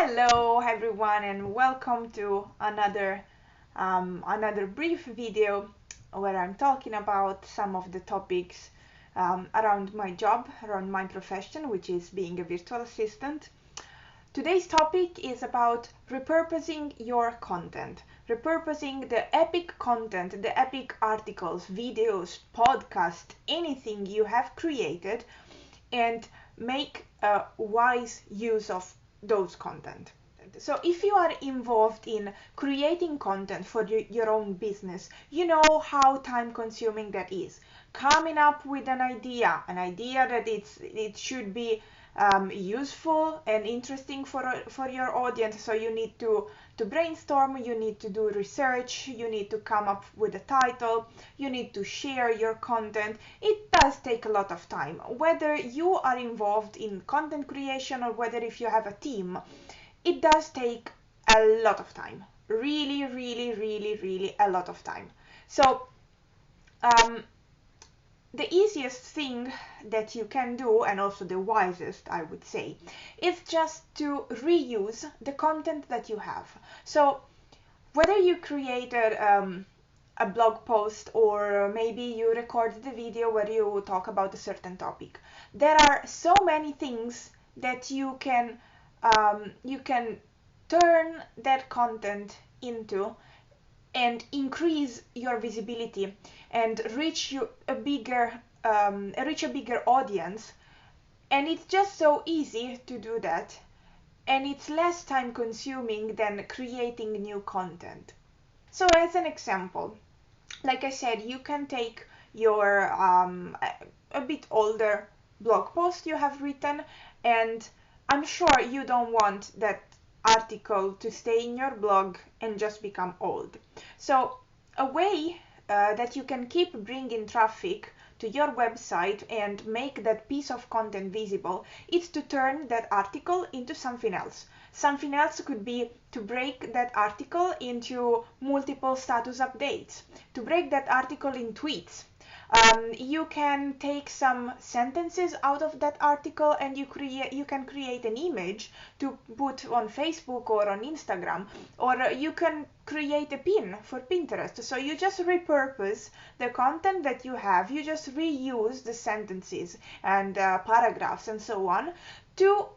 Hello everyone and welcome to another brief video where I'm talking about some of the topics around my job, around my profession, which is being a virtual assistant. Today's topic is about repurposing your content, repurposing the epic content, the epic articles, videos, podcasts, anything you have created, and make a wise use of those content. So if you are involved in creating content for your own business, you know how time consuming that is. Coming up with an idea that it should be useful and interesting for your audience. So you need to brainstorm, you need to do research, you need to come up with a title, you need to share your content. It does take a lot of time, whether you are involved in content creation or whether if you have a team. It does take a lot of time, really a lot of time. So the easiest thing that you can do, and also the wisest, I would say, is just to reuse the content that you have. So whether you created a blog post or maybe you recorded the video where you talk about a certain topic, there are so many things that you can turn that content into and increase your visibility and reach a bigger audience. And it's just so easy to do that, and it's less time consuming than creating new content. So as an example, like I said, you can take your a bit older blog post you have written, and I'm sure you don't want that article to stay in your blog and just become old. So a way that you can keep bringing traffic to your website and make that piece of content visible is to turn that article into something else. Something else could be to break that article into multiple status updates, to break that article in tweets. You can take some sentences out of that article and you can create an image to put on Facebook or on Instagram, or you can create a pin for Pinterest. So you just repurpose the content that you have, you just reuse the sentences and paragraphs and so on to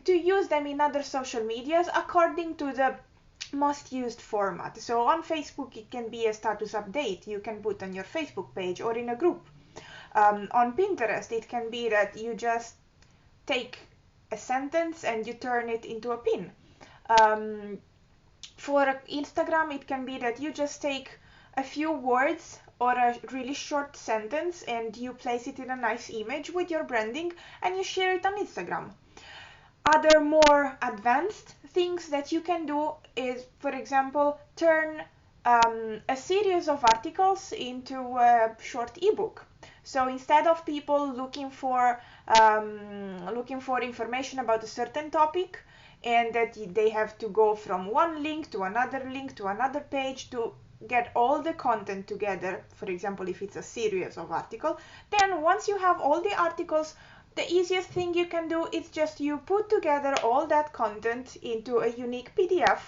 use them in other social medias according to the most used format. So on Facebook it can be a status update you can put on your Facebook page or in a group. On Pinterest it can be that you just take a sentence and you turn it into a pin. For Instagram it can be that you just take a few words or a really short sentence and you place it in a nice image with your branding and you share it on Instagram. Other more advanced things that you can do is, for example, turn a series of articles into a short ebook. So instead of people looking for information about a certain topic and that they have to go from one link to another page to get all the content together, for example, if it's a series of articles, then once you have all the articles, the easiest thing you can do is just you put together all that content into a unique PDF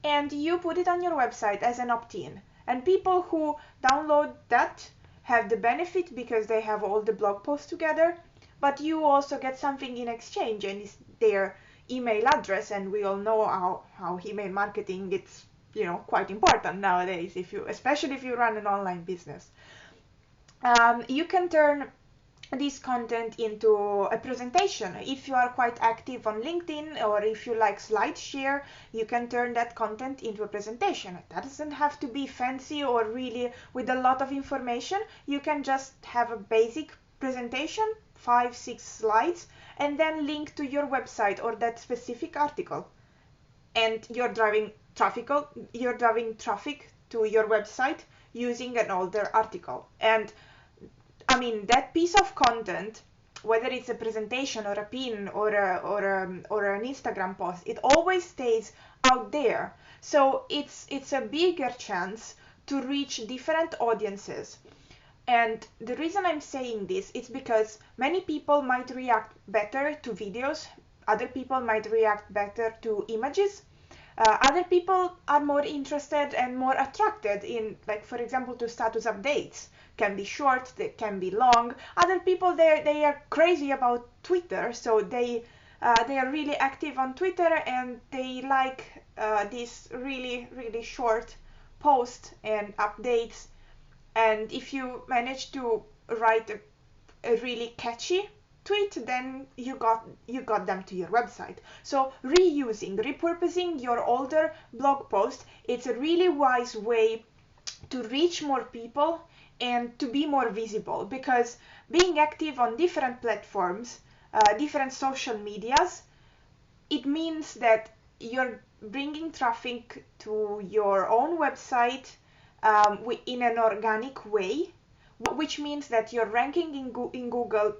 and you put it on your website as an opt-in. And people who download that have the benefit because they have all the blog posts together, but you also get something in exchange, and it's their email address, and we all know how email marketing it's quite important nowadays, especially if you run an online business. You can turn this content into a presentation. If you are quite active on LinkedIn or if you like SlideShare, you can turn that content into a presentation. That doesn't have to be fancy or really with a lot of information. You can just have a basic presentation, 5-6 slides, and then link to your website or that specific article. And you're driving traffic to your website using an older article. And I mean, that piece of content, whether it's a presentation or a pin or an Instagram post, it always stays out there. So it's a bigger chance to reach different audiences. And the reason I'm saying this is because many people might react better to videos Other people might react better to images. Other people are more interested and more attracted in, like, for example, to status updates. Can be short, they can be long. Other people, they are crazy about Twitter, so they are really active on Twitter, and they like these really short posts and updates. And if you manage to write a really catchy tweet, then you got them to your website. So repurposing your older blog post, it's a really wise way to reach more people and to be more visible, because being active on different platforms, different social medias, it means that you're bringing traffic to your own website in an organic way, which means that your ranking in Google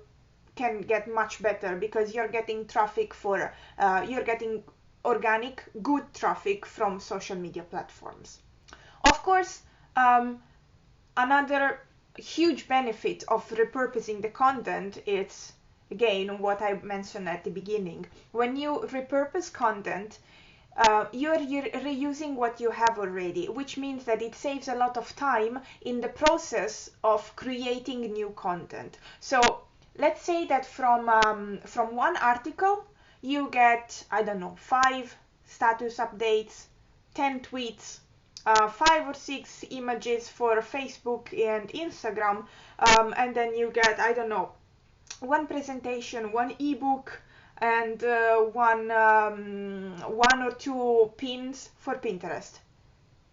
can get much better, because you're getting traffic you're getting organic, good traffic from social media platforms. Of course, another huge benefit of repurposing the content is, again, what I mentioned at the beginning. When you repurpose content, you're reusing what you have already, which means that it saves a lot of time in the process of creating new content. So let's say that from one article you get, I don't know, 5 status updates, 10 tweets, 5 or 6 images for Facebook and Instagram, and then you get, I don't know, 1 presentation, 1 ebook, and one or 2 pins for Pinterest.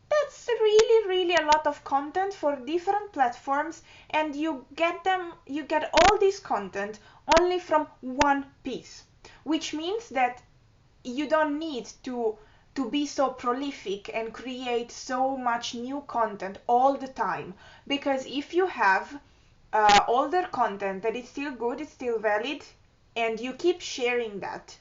That's really a lot of content for different platforms, and you get all this content only from one piece, which means that you don't need to be so prolific and create so much new content all the time, because if you have older content that is still good, it's still valid, and you keep sharing that,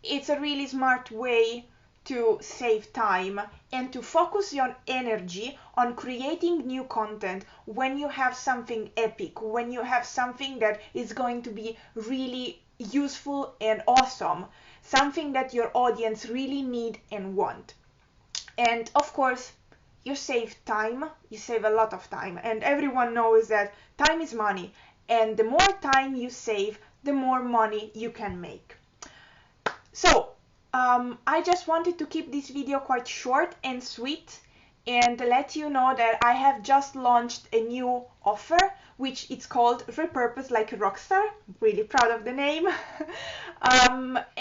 it's a really smart way to save time and to focus your energy on creating new content when you have something epic, when you have something that is going to be really useful and awesome, something that your audience really need and want. And of course, you save time, you save a lot of time, and everyone knows that time is money, and the more time you save, the more money you can make. So I just wanted to keep this video quite short and sweet, and let you know that I have just launched a new offer, which it's called Repurpose Like a Rockstar. I'm really proud of the name.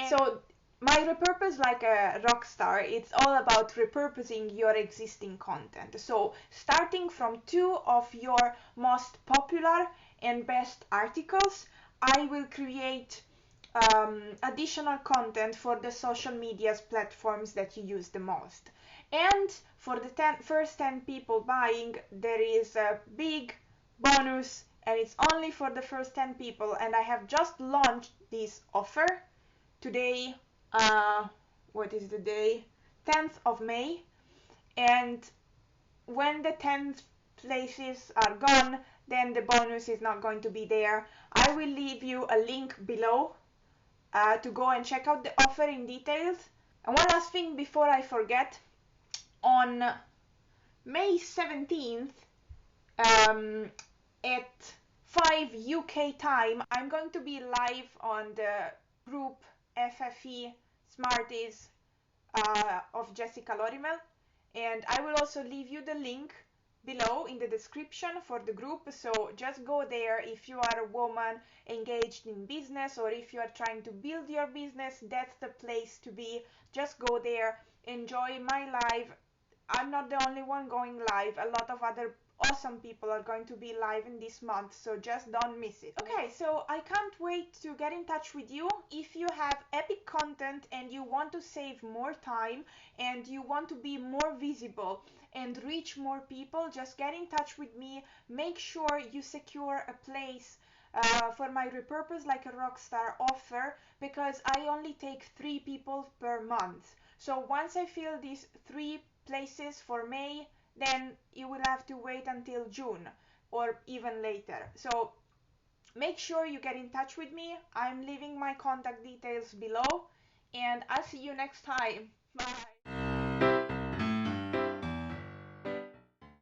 So my Repurpose Like a Rockstar, it's all about repurposing your existing content. So starting from 2 of your most popular and best articles, I will create additional content for the social media platforms that you use the most. And for the first 10 people buying, there is a big bonus, and it's only for the first 10 people, and I have just launched this offer today. What is the day? 10th of May. And when the 10 places are gone, then the bonus is not going to be there. I will leave you a link below to go and check out the offer in details. And one last thing before I forget, on May 17th at 5 UK time, I'm going to be live on the group FFE Smarties of Jessica Lorimer, and I will also leave you the link below in the description for the group. So just go there if you are a woman engaged in business, or if you are trying to build your business. That's the place to be. Just go there, enjoy my live. I'm not the only one going live. A lot of other awesome people are going to be live in this month, so just don't miss it. Okay, so I can't wait to get in touch with you. If you have epic content and you want to save more time and you want to be more visible and reach more people, just get in touch with me. Make sure you secure a place for my Repurpose Like a Rockstar offer, because I only take 3 people per month. So once I fill these 3 places for May, then you will have to wait until June or even later. So Make sure you get in touch with me. I'm leaving my contact details below, and I'll see you next time. Bye.